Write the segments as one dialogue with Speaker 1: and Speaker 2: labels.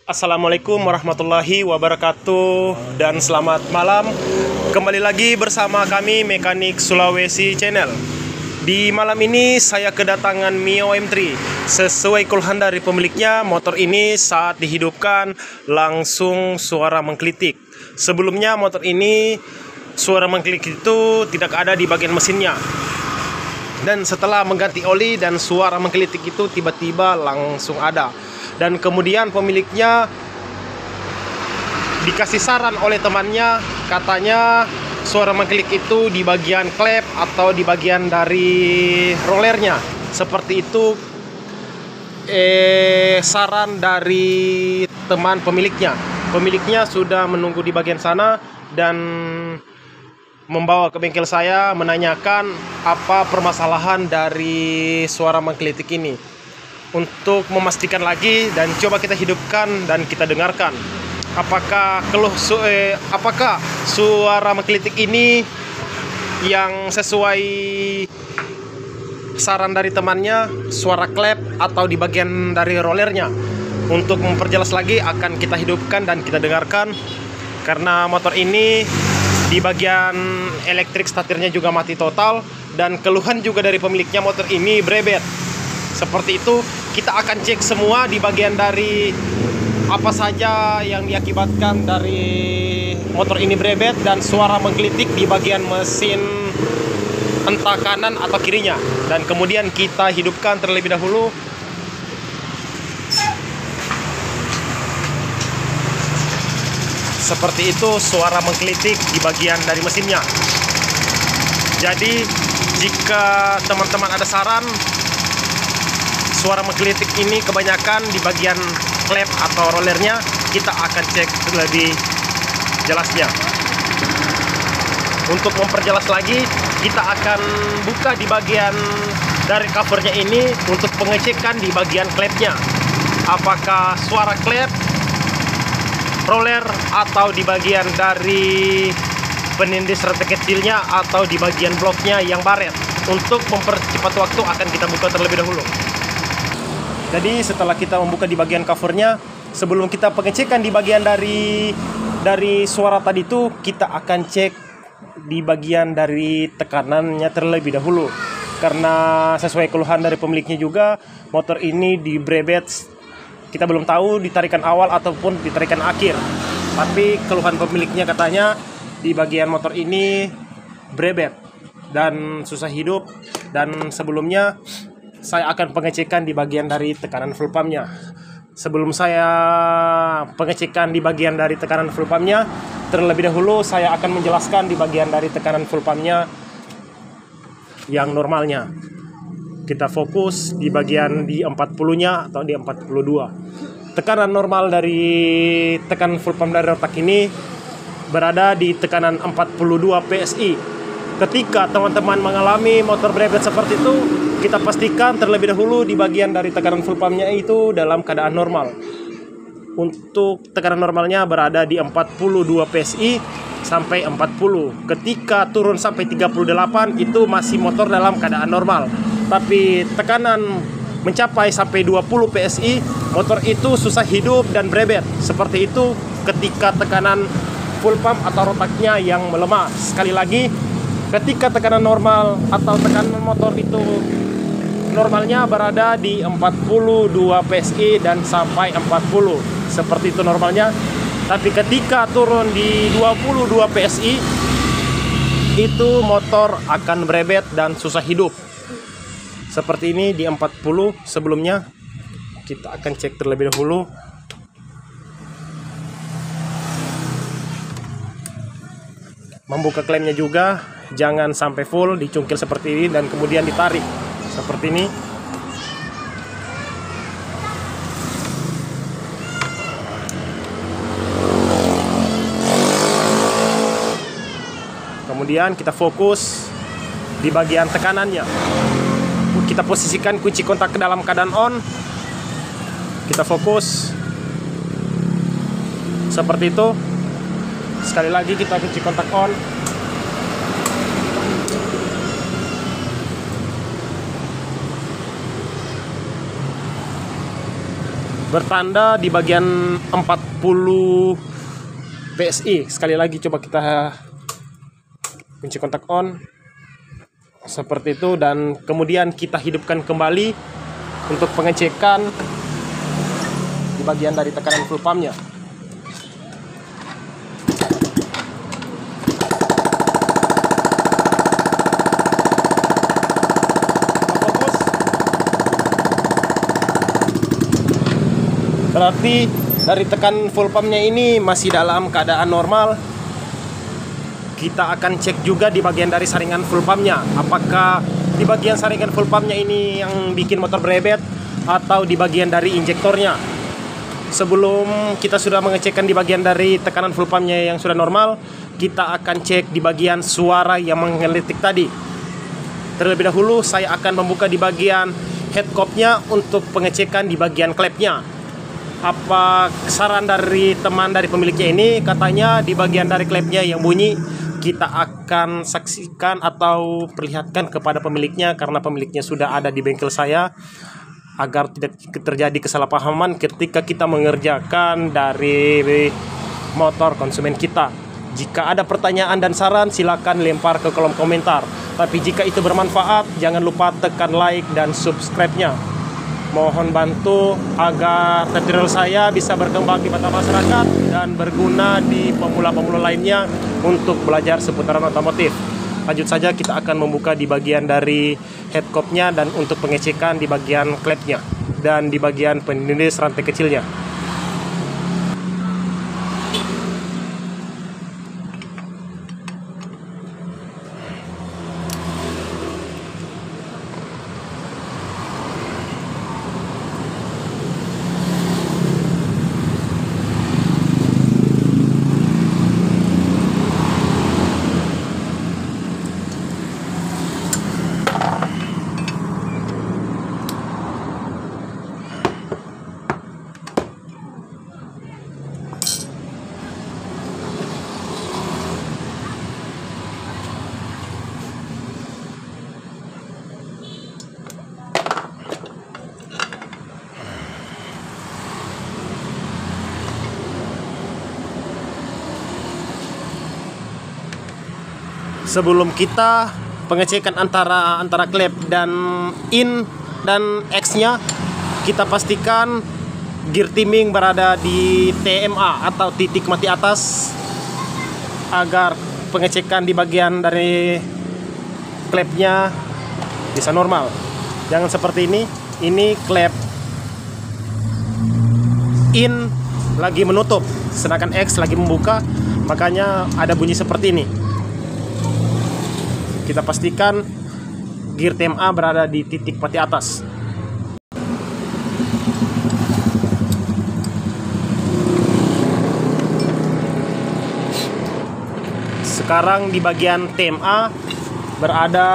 Speaker 1: Assalamualaikum warahmatullahi wabarakatuh dan selamat malam. Kembali lagi bersama kami Mekanik Sulawesi Channel. Di malam ini saya kedatangan Mio M3. Sesuai keluhan dari pemiliknya, motor ini saat dihidupkan langsung suara menggelitik. Sebelumnya motor ini suara menggelitik itu tidak ada di bagian mesinnya. Dan setelah mengganti oli dan suara menggelitik itu tiba-tiba langsung ada. Dan kemudian pemiliknya dikasih saran oleh temannya, katanya suara menggelitik itu di bagian klep atau di bagian dari rollernya. Seperti itu saran dari teman pemiliknya. Pemiliknya sudah menunggu di bagian sana dan membawa ke bengkel saya menanyakan apa permasalahan dari suara menggelitik ini. Untuk memastikan lagi dan coba kita hidupkan dan kita dengarkan apakah apakah suara menggelitik ini yang sesuai saran dari temannya, suara klep atau di bagian dari rollernya. Untuk memperjelas lagi akan kita hidupkan dan kita dengarkan, karena motor ini di bagian elektrik statirnya juga mati total, dan keluhan juga dari pemiliknya motor ini brebet. Seperti itu, kita akan cek semua di bagian dari apa saja yang diakibatkan dari motor ini brebet dan suara menggelitik di bagian mesin entah kanan atau kirinya. Dan kemudian kita hidupkan terlebih dahulu. Seperti itu suara menggelitik di bagian dari mesinnya. Jadi jika teman-teman ada saran, suara menggelitik ini kebanyakan di bagian klep atau rollernya, kita akan cek lebih jelasnya. Untuk memperjelas lagi, kita akan buka di bagian dari covernya ini untuk pengecekan di bagian klepnya. Apakah suara klep, roller, atau di bagian dari penindis retek kecilnya, atau di bagian bloknya yang baret. Untuk mempercepat waktu akan kita buka terlebih dahulu. Jadi setelah kita membuka di bagian covernya, sebelum kita pengecekan di bagian dari suara tadi itu, kita akan cek di bagian dari tekanannya terlebih dahulu. Karena sesuai keluhan dari pemiliknya juga, motor ini di brebet. Kita belum tahu ditarikan awal ataupun ditarikan akhir. Tapi keluhan pemiliknya katanya di bagian motor ini brebet dan susah hidup. Dan sebelumnya saya akan pengecekan di bagian dari tekanan full pumpnya. Sebelum saya pengecekan di bagian dari tekanan full pumpnya, terlebih dahulu saya akan menjelaskan di bagian dari tekanan full pumpnya yang normalnya. Kita fokus di bagian di 40-nya atau di 42. Tekanan normal dari tekanan full pump dari rotak ini berada di tekanan 42 PSI. Ketika teman-teman mengalami motor brebet seperti itu, kita pastikan terlebih dahulu di bagian dari tekanan full pumpnya itu dalam keadaan normal. Untuk tekanan normalnya berada di 42 PSI sampai 40. Ketika turun sampai 38 itu masih motor dalam keadaan normal. Tapi tekanan mencapai sampai 20 PSI, motor itu susah hidup dan brebet. Seperti itu ketika tekanan full pump atau rotaknya yang melemah. Sekali lagi, ketika tekanan normal atau tekanan motor itu normalnya berada di 42 PSI dan sampai 40. Seperti itu normalnya. Tapi ketika turun di 22 PSI, itu motor akan brebet dan susah hidup. Seperti ini di 40 sebelumnya. Kita akan cek terlebih dahulu. Membuka klemnya juga, jangan sampai full, dicungkil seperti ini dan kemudian ditarik seperti ini. Kemudian kita fokus di bagian tekanannya. Kita posisikan kunci kontak ke dalam keadaan on. Kita fokus seperti itu. Sekali lagi kita kunci kontak on. bertanda di bagian 40 PSI. Sekali lagi coba kita kunci kontak on seperti itu, dan kemudian kita hidupkan kembali untuk pengecekan di bagian dari tekanan full pumpnya. Berarti dari tekan full pumpnya ini masih dalam keadaan normal. Kita akan cek juga di bagian dari saringan full pumpnya, apakah di bagian saringan full pumpnya ini yang bikin motor berebet atau di bagian dari injektornya. Sebelum kita sudah mengecekkan di bagian dari tekanan full pumpnya yang sudah normal, kita akan cek di bagian suara yang menggelitik tadi. Terlebih dahulu saya akan membuka di bagian head copnya untuk pengecekan di bagian klepnya. Apa saran dari teman dari pemiliknya ini, katanya di bagian dari klepnya yang bunyi, kita akan saksikan atau perlihatkan kepada pemiliknya, karena pemiliknya sudah ada di bengkel saya, agar tidak terjadi kesalahpahaman ketika kita mengerjakan dari motor konsumen kita. Jika ada pertanyaan dan saran, silakan lempar ke kolom komentar. Tapi jika itu bermanfaat, jangan lupa tekan like dan subscribe-nya. Mohon bantu agar tutorial saya bisa berkembang di mata masyarakat dan berguna di pemula-pemula lainnya untuk belajar seputaran otomotif. Lanjut saja, kita akan membuka di bagian dari head copnya dan untuk pengecekan di bagian klepnya dan di bagian penindis rantai kecilnya. Sebelum kita pengecekan antara klep dan in dan X-nya, kita pastikan gear timing berada di TMA atau titik mati atas, agar pengecekan di bagian dari klepnya bisa normal. Jangan seperti ini klep in lagi menutup sedangkan X lagi membuka, makanya ada bunyi seperti ini. Kita pastikan gear TMA berada di titik mati atas. Sekarang di bagian TMA berada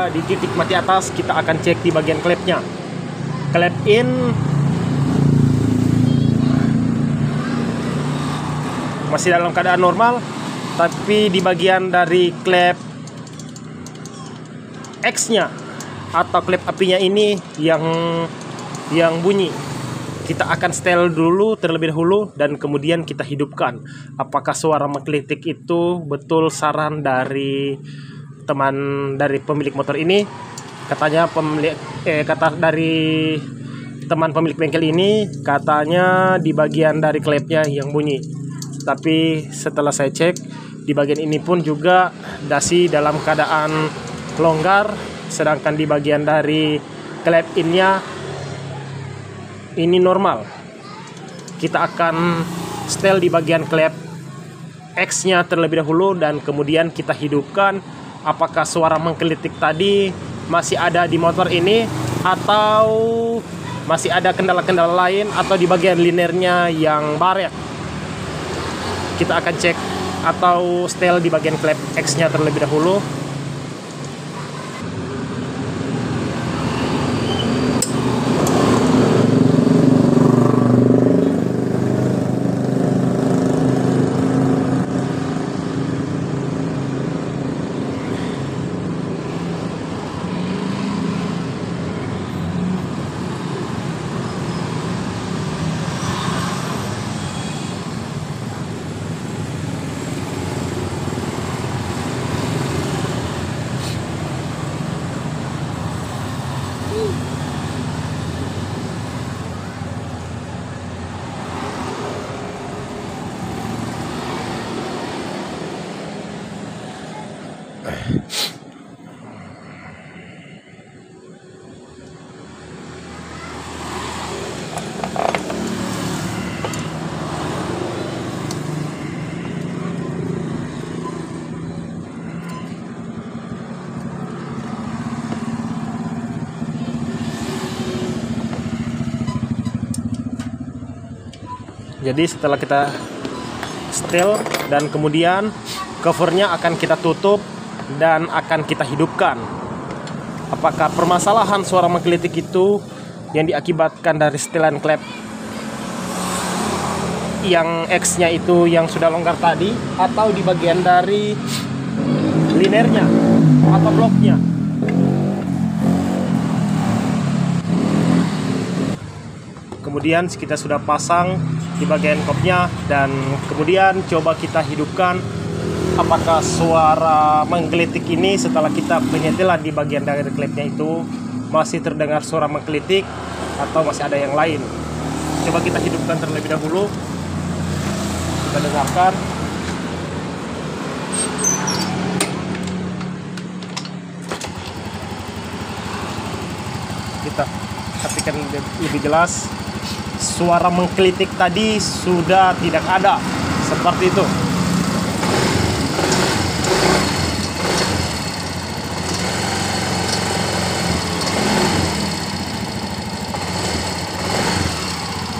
Speaker 1: di titik mati atas, kita akan cek di bagian klepnya. Klep in masih dalam keadaan normal, tapi di bagian dari klep X-nya atau klep apinya ini yang bunyi. Kita akan setel dulu terlebih dahulu dan kemudian kita hidupkan. Apakah suara menggelitik itu betul saran dari teman dari pemilik motor ini? Katanya kata dari teman pemilik bengkel ini, katanya di bagian dari klepnya yang bunyi. Tapi setelah saya cek, di bagian ini pun juga dasi dalam keadaan longgar, sedangkan di bagian dari klep innya ini normal. Kita akan setel di bagian klep X-nya terlebih dahulu dan kemudian kita hidupkan. Apakah suara menggelitik tadi masih ada di motor ini atau masih ada kendala-kendala lain, atau di bagian linernya yang baret. Kita akan cek atau setel di bagian klep X-nya terlebih dahulu. Jadi setelah kita setel dan kemudian covernya akan kita tutup dan akan kita hidupkan. Apakah permasalahan suara menggelitik itu yang diakibatkan dari setelan klep yang X-nya itu yang sudah longgar tadi, atau di bagian dari linernya atau bloknya? Kemudian kita sudah pasang di bagian kopnya dan kemudian coba kita hidupkan. Apakah suara menggelitik ini setelah kita penyetelan di bagian dari klepnya itu masih terdengar suara menggelitik atau masih ada yang lain? Coba kita hidupkan terlebih dahulu. Kita dengarkan. Kita perhatikan lebih jelas. Suara menggelitik tadi sudah tidak ada, seperti itu.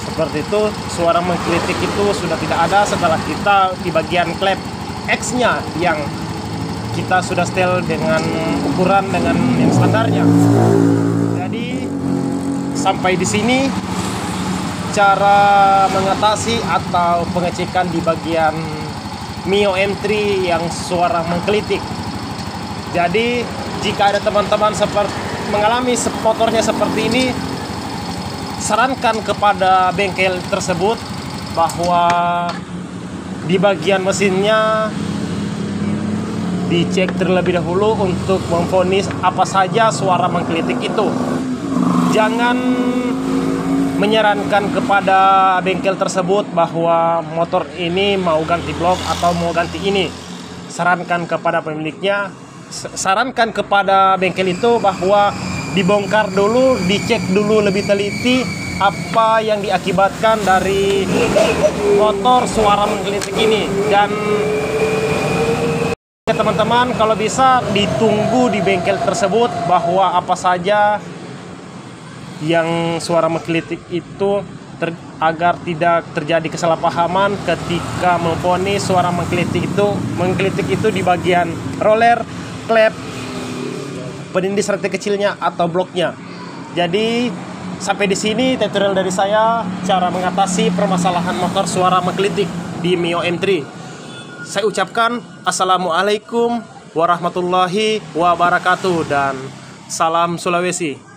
Speaker 1: Seperti itu, suara menggelitik itu sudah tidak ada setelah kita di bagian klep X-nya yang kita sudah setel dengan ukuran dengan yang standarnya. Jadi sampai di sini cara mengatasi atau pengecekan di bagian Mio M3 yang suara menggelitik. Jadi jika ada teman-teman mengalami motornya seperti ini, sarankan kepada bengkel tersebut bahwa di bagian mesinnya dicek terlebih dahulu untuk memvonis apa saja suara menggelitik itu. Jangan menyarankan kepada bengkel tersebut bahwa motor ini mau ganti blok atau mau ganti ini. Sarankan kepada pemiliknya, sarankan kepada bengkel itu bahwa dibongkar dulu, dicek dulu lebih teliti apa yang diakibatkan dari motor suara menggelitik ini. Dan teman-teman, kalau bisa ditunggu di bengkel tersebut bahwa apa saja yang suara menggelitik itu agar tidak terjadi kesalahpahaman ketika memvonis suara menggelitik itu di bagian roller, klep, penindis rantai kecilnya atau bloknya. Jadi sampai di sini tutorial dari saya cara mengatasi permasalahan motor suara menggelitik di Mio M3. Saya ucapkan Assalamualaikum warahmatullahi wabarakatuh dan salam Sulawesi.